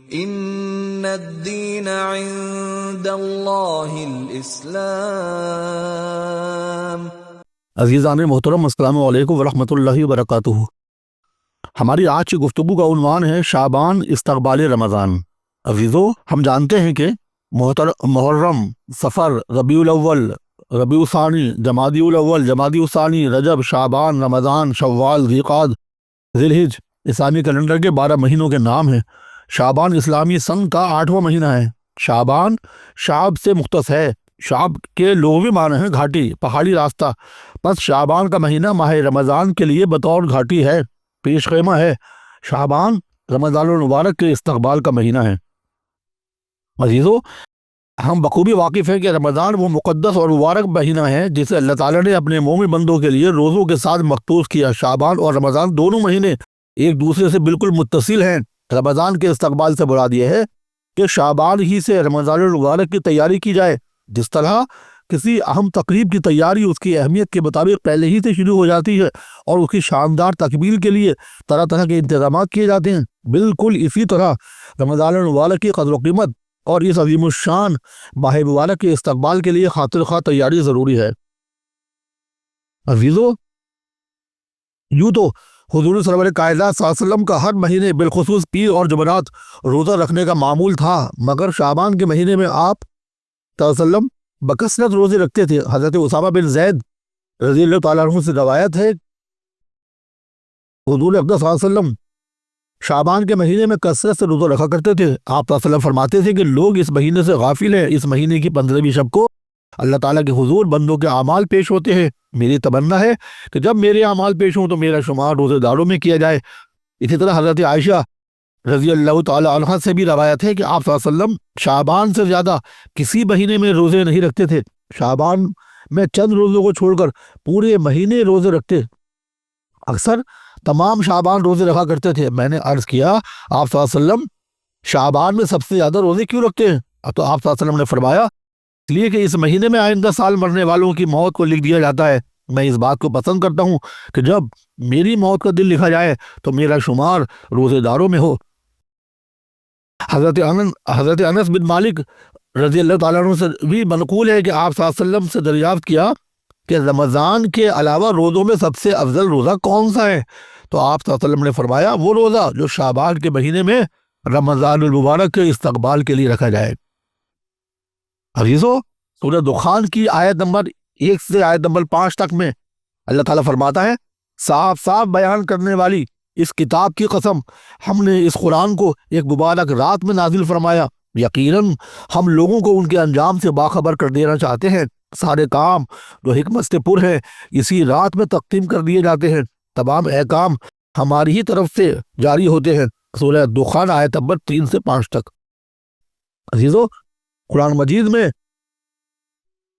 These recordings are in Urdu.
ان الدین عند اللہ الاسلام۔ عزیزان محترم، السلام علیکم ورحمۃ اللہ وبرکاتہ۔ ہماری آج کی گفتگو کا عنوان ہے شعبان استقبال رمضان۔ عزیزو، ہم جانتے ہیں کہ محرم، صفر، ربیع الاول، ربیع الثانی، جمادی الاول، جمادی الثانی، رجب، شعبان، رمضان، شوال، ذوالقعدہ، ذی الحجہ اسلامی کیلنڈر کے 12 مہینوں کے نام ہیں۔ شعبان اسلامی سن کا 8واں مہینہ ہے۔ شعبان شعب سے مختص ہے۔ شعب کے لغوی معنی ہے گھاٹی، پہاڑی راستہ۔ پس شعبان کا مہینہ ماہ رمضان کے لیے بطور گھاٹی ہے، پیش خیمہ ہے۔ شعبان رمضان المبارک کے استقبال کا مہینہ ہے۔ عزیزو، ہم بخوبی واقف ہیں کہ رمضان وہ مقدس اور مبارک مہینہ ہے جسے اللہ تعالیٰ نے اپنے مومن بندوں کے لیے روزوں کے ساتھ مخصوص کیا۔ شعبان اور رمضان دونوں مہینے ایک دوسرے سے بالکل متصل ہیں۔ رمضان کے استقبال سے مراد یہ ہے کہ شعبان ہی سے رمضان المبارک کی تیاری کی جائے۔ جس طرح کسی اہم تقریب کی تیاری اس کی اہمیت کے مطابق پہلے ہی سے شروع ہو جاتی ہے اور اس کی شاندار تکمیل کے لیے طرح طرح کے انتظامات کیے جاتے ہیں، بالکل اسی طرح رمضان المبارک کی قدر و قیمت اور اس عظیم الشان ماہ مبارک کے استقبال کے لیے خاطر خواہ تیاری ضروری ہے۔ عزیزو، یوں تو حضور سرور کائنات صلی اللہ علیہ وسلم کا ہر مہینے بالخصوص پیر اور جمعرات روزہ رکھنے کا معمول تھا، مگر شعبان کے مہینے میں آپ صلی اللہ علیہ وسلم بکثرت روزے رکھتے تھے۔ حضرت اسامہ بن زید رضی اللہ تعالیٰ عنہ سے روایت ہے، حضور اقدس صلی اللہ علیہ وسلم شعبان کے مہینے میں کثرت سے روزہ رکھا کرتے تھے۔ آپ صلی اللہ علیہ وسلم فرماتے تھے کہ لوگ اس مہینے سے غافل ہیں۔ اس مہینے کی 15ویں شب کو اللہ تعالیٰ کے حضور بندوں کے اعمال پیش ہوتے ہیں۔ میری تمنا ہے کہ جب میرے اعمال پیش ہوں تو میرا شمار روزے داروں میں کیا جائے۔ اسی طرح حضرت عائشہ رضی اللہ تعالیٰ عنہ سے بھی روایت ہے کہ آپ صلی اللہ علیہ وسلم شعبان سے زیادہ کسی مہینے میں روزے نہیں رکھتے تھے۔ شعبان میں چند روزوں کو چھوڑ کر پورے مہینے روزے رکھتے، اکثر تمام شعبان روزے رکھا کرتے تھے۔ میں نے عرض کیا، آپ صلی اللہ علیہ وسلم شعبان میں سب سے زیادہ روزے کیوں رکھتے ہیں؟ تو آپ صلی اللہ علیہ وسلم نے فرمایا، اس لیے کہ اس مہینے میں آئندہ سال مرنے والوں کی موت کو لکھ دیا جاتا ہے۔ میں اس بات کو پسند کرتا ہوں کہ جب میری موت کا دن لکھا جائے تو میرا شمار روزے داروں میں ہو۔ حضرت انس بن مالک رضی اللہ تعالیٰ عنہ سے بھی منقول ہے کہ آپ صلی اللہ علیہ وسلم سے دریافت کیا کہ رمضان کے علاوہ روزوں میں سب سے افضل روزہ کون سا ہے؟ تو آپ صلی اللہ علیہ وسلم نے فرمایا، وہ روزہ جو شعبان کے مہینے میں رمضان المبارک کے استقبال کے لیے رکھا جائے۔ عزیزو، سورہ دخان کی آیت نمبر 1 سے آیت نمبر 5 تک میں اللہ تعالیٰ فرماتا ہے، صاف صاف بیان کرنے والی اس کتاب کی قسم، ہم نے اس قرآن کو ایک مبارک رات میں نازل فرمایا۔ یقیناً ہم لوگوں کو ان کے انجام سے باخبر کر دینا چاہتے ہیں۔ سارے کام جو حکمت سے پر ہے اسی رات میں تقسیم کر دیے جاتے ہیں۔ تمام احکام ہماری ہی طرف سے جاری ہوتے ہیں۔ سورہ دخان آیت نمبر 3 سے 5 تک۔ عزیزو، قرآن مجید میں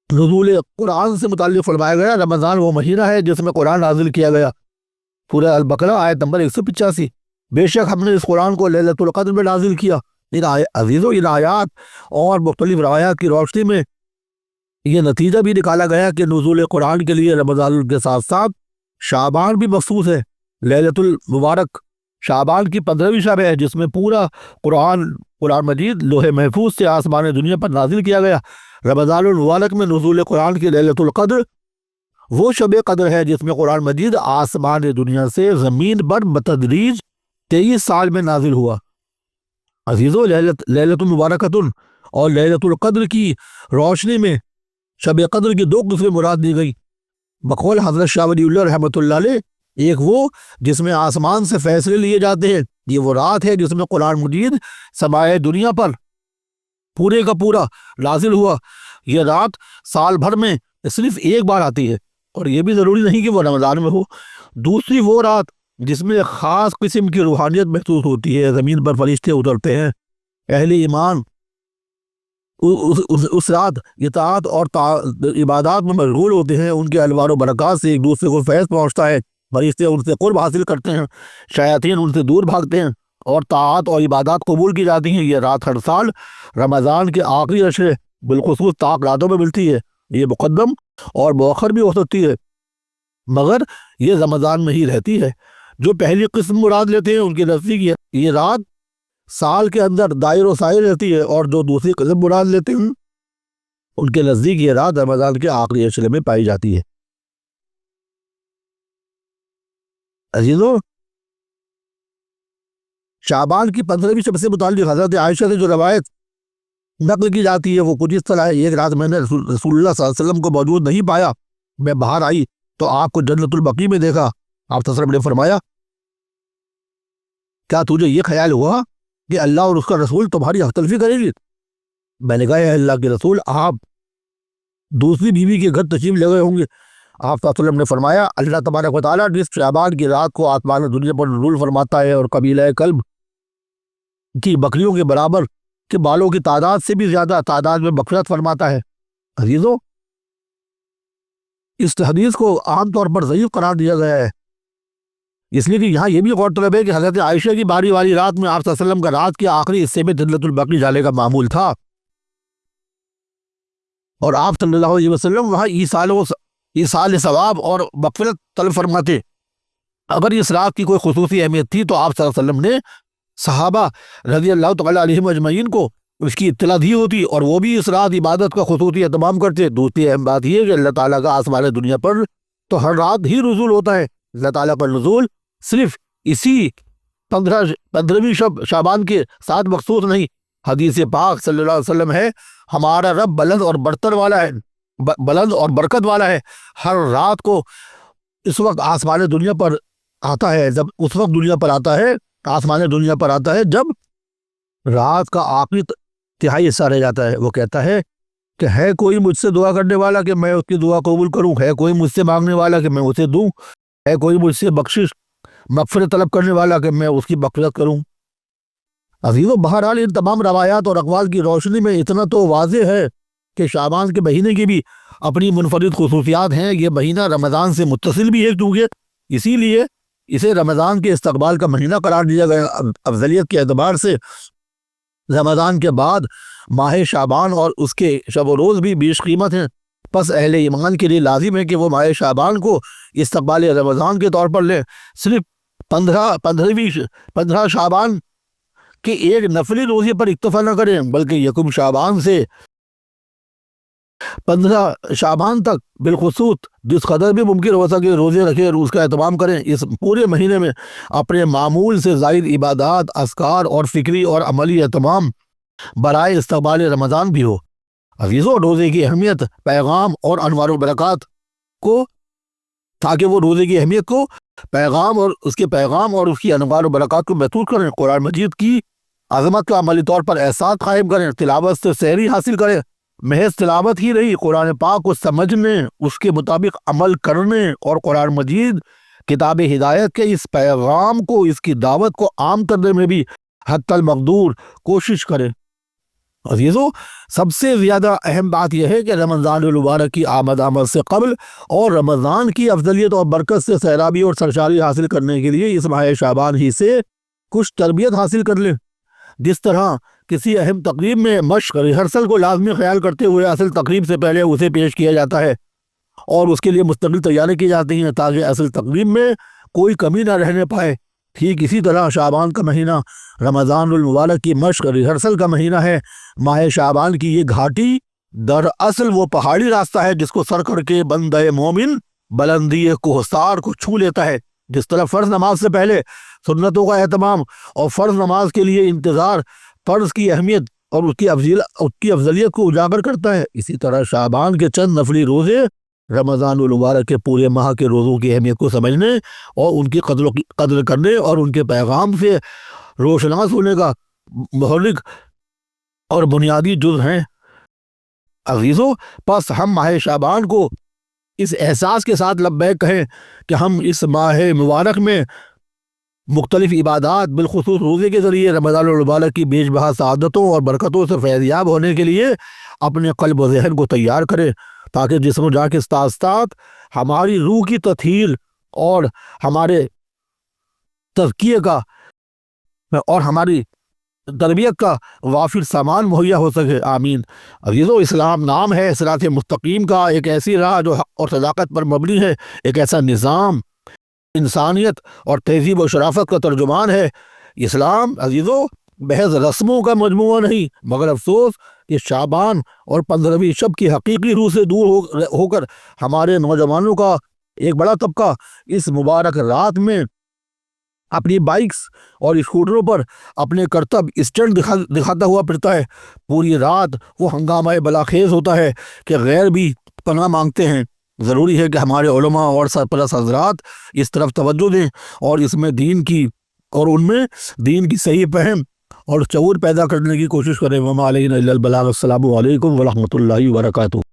نزول قرآن سے متعلق فرمایا گیا رمضان وہ مہینہ ہے جس میں قرآن نازل کیا گیا۔ سورہ البقرہ آیت نمبر 185، بے شک ہم نے اس قرآن کو لیلۃ القدر میں نازل کیا۔ عزیزو، ان آیات اور مختلف روایات کی روشنی میں یہ نتیجہ بھی نکالا گیا کہ نزول قرآن کے لیے رمضان کے ساتھ ساتھ شعبان بھی مخصوص ہے۔ لیلۃ المبارک شعبان کی 15ویں شب ہے جس میں پورا قرآن مجید لوح محفوظ سے آسمان دنیا پر نازل کیا گیا۔ رمضان المبارک میں نزول قرآن کی لیلۃ القدر وہ شب قدر ہے جس میں قرآن مجید آسمان دنیا سے زمین پر بتدریج 23 سال میں نازل ہوا۔ عزیزو، لیلۃ المبارکۃ اور لیلۃ القدر کی روشنی میں شب قدر کی 2 قسمیں مراد دی گئی۔ بقول حضرت شاہ ولی اللہ رحمۃ اللہ علیہ، ایک وہ جس میں آسمان سے فیصلے لیے جاتے ہیں، یہ وہ رات ہے جس میں قرآن مجید سمائے دنیا پر پورے کا پورا نازل ہوا۔ یہ رات سال بھر میں صرف ایک بار آتی ہے، اور یہ بھی ضروری نہیں کہ وہ رمضان میں ہو۔ دوسری وہ رات جس میں خاص قسم کی روحانیت محسوس ہوتی ہے، زمین پر فرشتے اترتے ہیں، اہل ایمان اس رات اطاعت اور عبادات میں مشغول ہوتے ہیں، ان کے انوار و برکات سے ایک دوسرے کو فیض پہنچتا ہے، فرشتے ان سے قرب حاصل کرتے ہیں، شیاطین ان سے دور بھاگتے ہیں اور طاعات اور عبادات قبول کی جاتی ہیں۔ یہ رات ہر سال رمضان کے آخری عشرے بالخصوص طاق راتوں میں ملتی ہے۔ یہ مقدم اور مؤخر بھی ہو سکتی ہے، مگر یہ رمضان میں ہی رہتی ہے۔ جو پہلی قسم مراد لیتے ہیں ان کی نزدیک یہ رات سال کے اندر دائر و سائر رہتی ہے، اور جو دوسری قسم مراد لیتے ہیں ان کے نزدیک یہ رات رمضان کے آخری عشرے میں پائی جاتی ہے۔ عزیزو، شعبان کی 15ویں شب سے متعلق حضرت عائشہ سے جو روایت نقل کی جاتی ہے وہ کچھ اس طرح ہے: ایک رات میں نے رسول اللہ صلی اللہ علیہ وسلم کو موجود نہیں پایا، میں باہر آئی تو آپ کو جنت البقیع میں دیکھا۔ آپ صلی اللہ علیہ وسلم نے فرمایا، کیا تجھے یہ خیال ہوا کہ اللہ اور اس کا رسول تمہاری حق تلفی کرے گی؟ میں نے کہا، اے اللہ کے رسول، آپ دوسری بیوی کے گھر تشریف لے گئے ہوں گے۔ آپ صلی اللہ علیہ وسلم نے فرمایا، اللہ تبارک و تعالیٰ نصف شعبان کی رات کو آسمان دنیا پر نزول فرماتا ہے، اور قبیلہ کلب کی بکریوں کے برابر کے بالوں کی تعداد سے بھی زیادہ تعداد میں مغفرت فرماتا ہے۔ عزیزو، اس حدیث کو عام طور پر ضعیف قرار دیا گیا ہے، اس لیے کہ یہاں یہ بھی غور طلب ہے کہ حضرت عائشہ کی باری والی رات میں آپ صلی اللہ علیہ وسلم کا رات کے آخری حصے میں جنت البقیع جانے کا معمول تھا، اور آپ صلی اللہ علیہ وسلم وہاں ایصال ثواب اور مغفرت طلب فرماتے۔ اگر اس رات کی کوئی خصوصی اہمیت تھی تو آپ صلی اللہ علیہ وسلم نے صحابہ رضی اللہ تعالیٰ علیہم اجمعین کو اس کی اطلاع دی ہوتی، اور وہ بھی اس رات عبادت کا خصوصی اہتمام کرتے۔ دوسری اہم بات یہ کہ اللہ تعالیٰ کا آسمان دنیا پر تو ہر رات ہی نزول ہوتا ہے، اللہ تعالیٰ کا نزول صرف اسی 15ویں شب شعبان کے ساتھ مخصوص نہیں۔ حدیث پاک صلی اللہ علیہ وسلم ہے، ہمارا رب بلند اور برتر والا ہے، بلند اور برکت والا ہے، ہر رات کو اس وقت آسمان دنیا پر آتا ہے، جب اس وقت دنیا پر آتا ہے، آسمان دنیا پر آتا ہے جب رات کا آخری تہائی حصہ رہ جاتا ہے۔ وہ کہتا ہے کہ ہے کوئی مجھ سے دعا کرنے والا کہ میں اس کی دعا قبول کروں، ہے کوئی مجھ سے مانگنے والا کہ میں اسے دوں، ہے کوئی مجھ سے بخشش مغفرت طلب کرنے والا کہ میں اس کی مغفرت کروں۔ عزیزو، بہرحال ان تمام روایات اور اقوال کی روشنی میں اتنا تو واضح ہے کہ شعبان کے مہینے کی بھی اپنی منفرد خصوصیات ہیں۔ یہ مہینہ رمضان سے متصل بھی ہے، کیونکہ اسی لیے اسے رمضان کے استقبال کا مہینہ قرار دیا گیا۔ افضلیت کے اعتبار سے رمضان کے بعد ماہ شعبان اور اس کے شب و روز بھی بیش قیمت ہیں، پس اہل ایمان کے لیے لازم ہے کہ وہ ماہ شعبان کو استقبال رمضان کے طور پر لیں۔ صرف 15 شعبان کے ایک نفلی روزے پر اکتفا نہ کریں، بلکہ یکم شعبان سے 15 شعبان تک بالخصوص جس قدر بھی ممکن ہو سکے روزے رکھیں اور اس کا اہتمام کریں۔ اس پورے مہینے میں اپنے معمول سے زائد عبادات، اذکار اور فکری اور عملی اہتمام برائے استقبال رمضان بھی ہو۔ عزیزو، روزے کی اہمیت، پیغام اور انوار و برکات کو، تاکہ وہ روزے کی اہمیت کو پیغام اور اس کی انوار و برکات کو محسوس کریں، قرآن مجید کی عظمت کا عملی طور پر احساس قائم کریں، تلاوت سے سحری حاصل کریں۔ محض تلاوت ہی نہیں، قرآن پاک کو سمجھنے، اس کے مطابق عمل کرنے اور قرآن مجید کتاب ہدایت کے اس پیغام کو، اس کی دعوت کو عام کرنے میں بھی حتی المقدور کوشش کریں۔ عزیزو، سب سے زیادہ اہم بات یہ ہے کہ رمضان المبارک کی آمد سے قبل اور رمضان کی افضلیت اور برکت سے سیرابی اور سرشاری حاصل کرنے کے لیے اس ماہ شعبان ہی سے کچھ تربیت حاصل کر لیں۔ جس طرح کسی اہم تقریب میں مشق ریہرسل کو لازمی خیال کرتے ہوئے اصل تقریب سے پہلے اسے پیش کیا جاتا ہے اور اس کے لیے مستقل تیاری کی جاتی ہیں تاکہ اصل تقریب میں کوئی کمی نہ رہنے پائے، ٹھیک اسی طرح شعبان کا مہینہ رمضان المبارک کی مشق ریہرسل کا مہینہ ہے۔ ماہ شعبان کی یہ گھاٹی دراصل وہ پہاڑی راستہ ہے جس کو سر کر کے بندہ مومن بلندی کوہسار کو چھو لیتا ہے۔ جس طرح فرض نماز سے پہلے سنتوں کا اہتمام اور فرض نماز کے لیے انتظار فرض کی اہمیت اور اس کی افضلیت کو اجاگر کرتا ہے، اسی طرح شعبان کے چند نفلی روزے رمضان المبارک کے پورے ماہ کے روزوں کی اہمیت کو سمجھنے اور ان کی قدر کرنے اور ان کے پیغام سے روشناس ہونے کا محرک اور بنیادی جز ہیں۔ عزیزو، پس ہم ماہ شعبان کو اس احساس کے ساتھ لبیک کہیں کہ ہم اس ماہ مبارک میں مختلف عبادات بالخصوص روزے کے ذریعے رمضان المبارک کی بیش بہا سعادتوں اور برکتوں سے فیضیاب ہونے کے لیے اپنے قلب و ذہن کو تیار کریں، تاکہ جسم و جان کے ساتھ ساتھ ہماری روح کی تطہیر اور ہمارے تزکیے کا اور ہماری تربیت کا وافر سامان مہیا ہو سکے۔ آمین۔ عزیزو، اسلام نام ہے صراط مستقیم کا، ایک ایسی راہ جو حق اور صداقت پر مبنی ہے، ایک ایسا نظام انسانیت اور تہذیب و شرافت کا ترجمان ہے۔ اسلام عزیزو محض رسموں کا مجموعہ نہیں، مگر افسوس کہ شعبان اور 15ویں شب کی حقیقی روح سے دور ہو کر ہمارے نوجوانوں کا ایک بڑا طبقہ اس مبارک رات میں اپنی بائکس اور اسکوٹروں پر اپنے کرتب اسٹنٹ دکھاتا ہوا پھرتا ہے۔ پوری رات وہ ہنگامہ بلاخیز ہوتا ہے کہ غیر بھی پناہ مانگتے ہیں۔ ضروری ہے کہ ہمارے علماء اور سرپرست حضرات اس طرف توجہ دیں اور ان میں دین کی صحیح فہم اور شعور پیدا کرنے کی کوشش کریں۔ وما علینا الا البلاغ۔ السلام علیکم ورحمۃ اللہ وبرکاتہ۔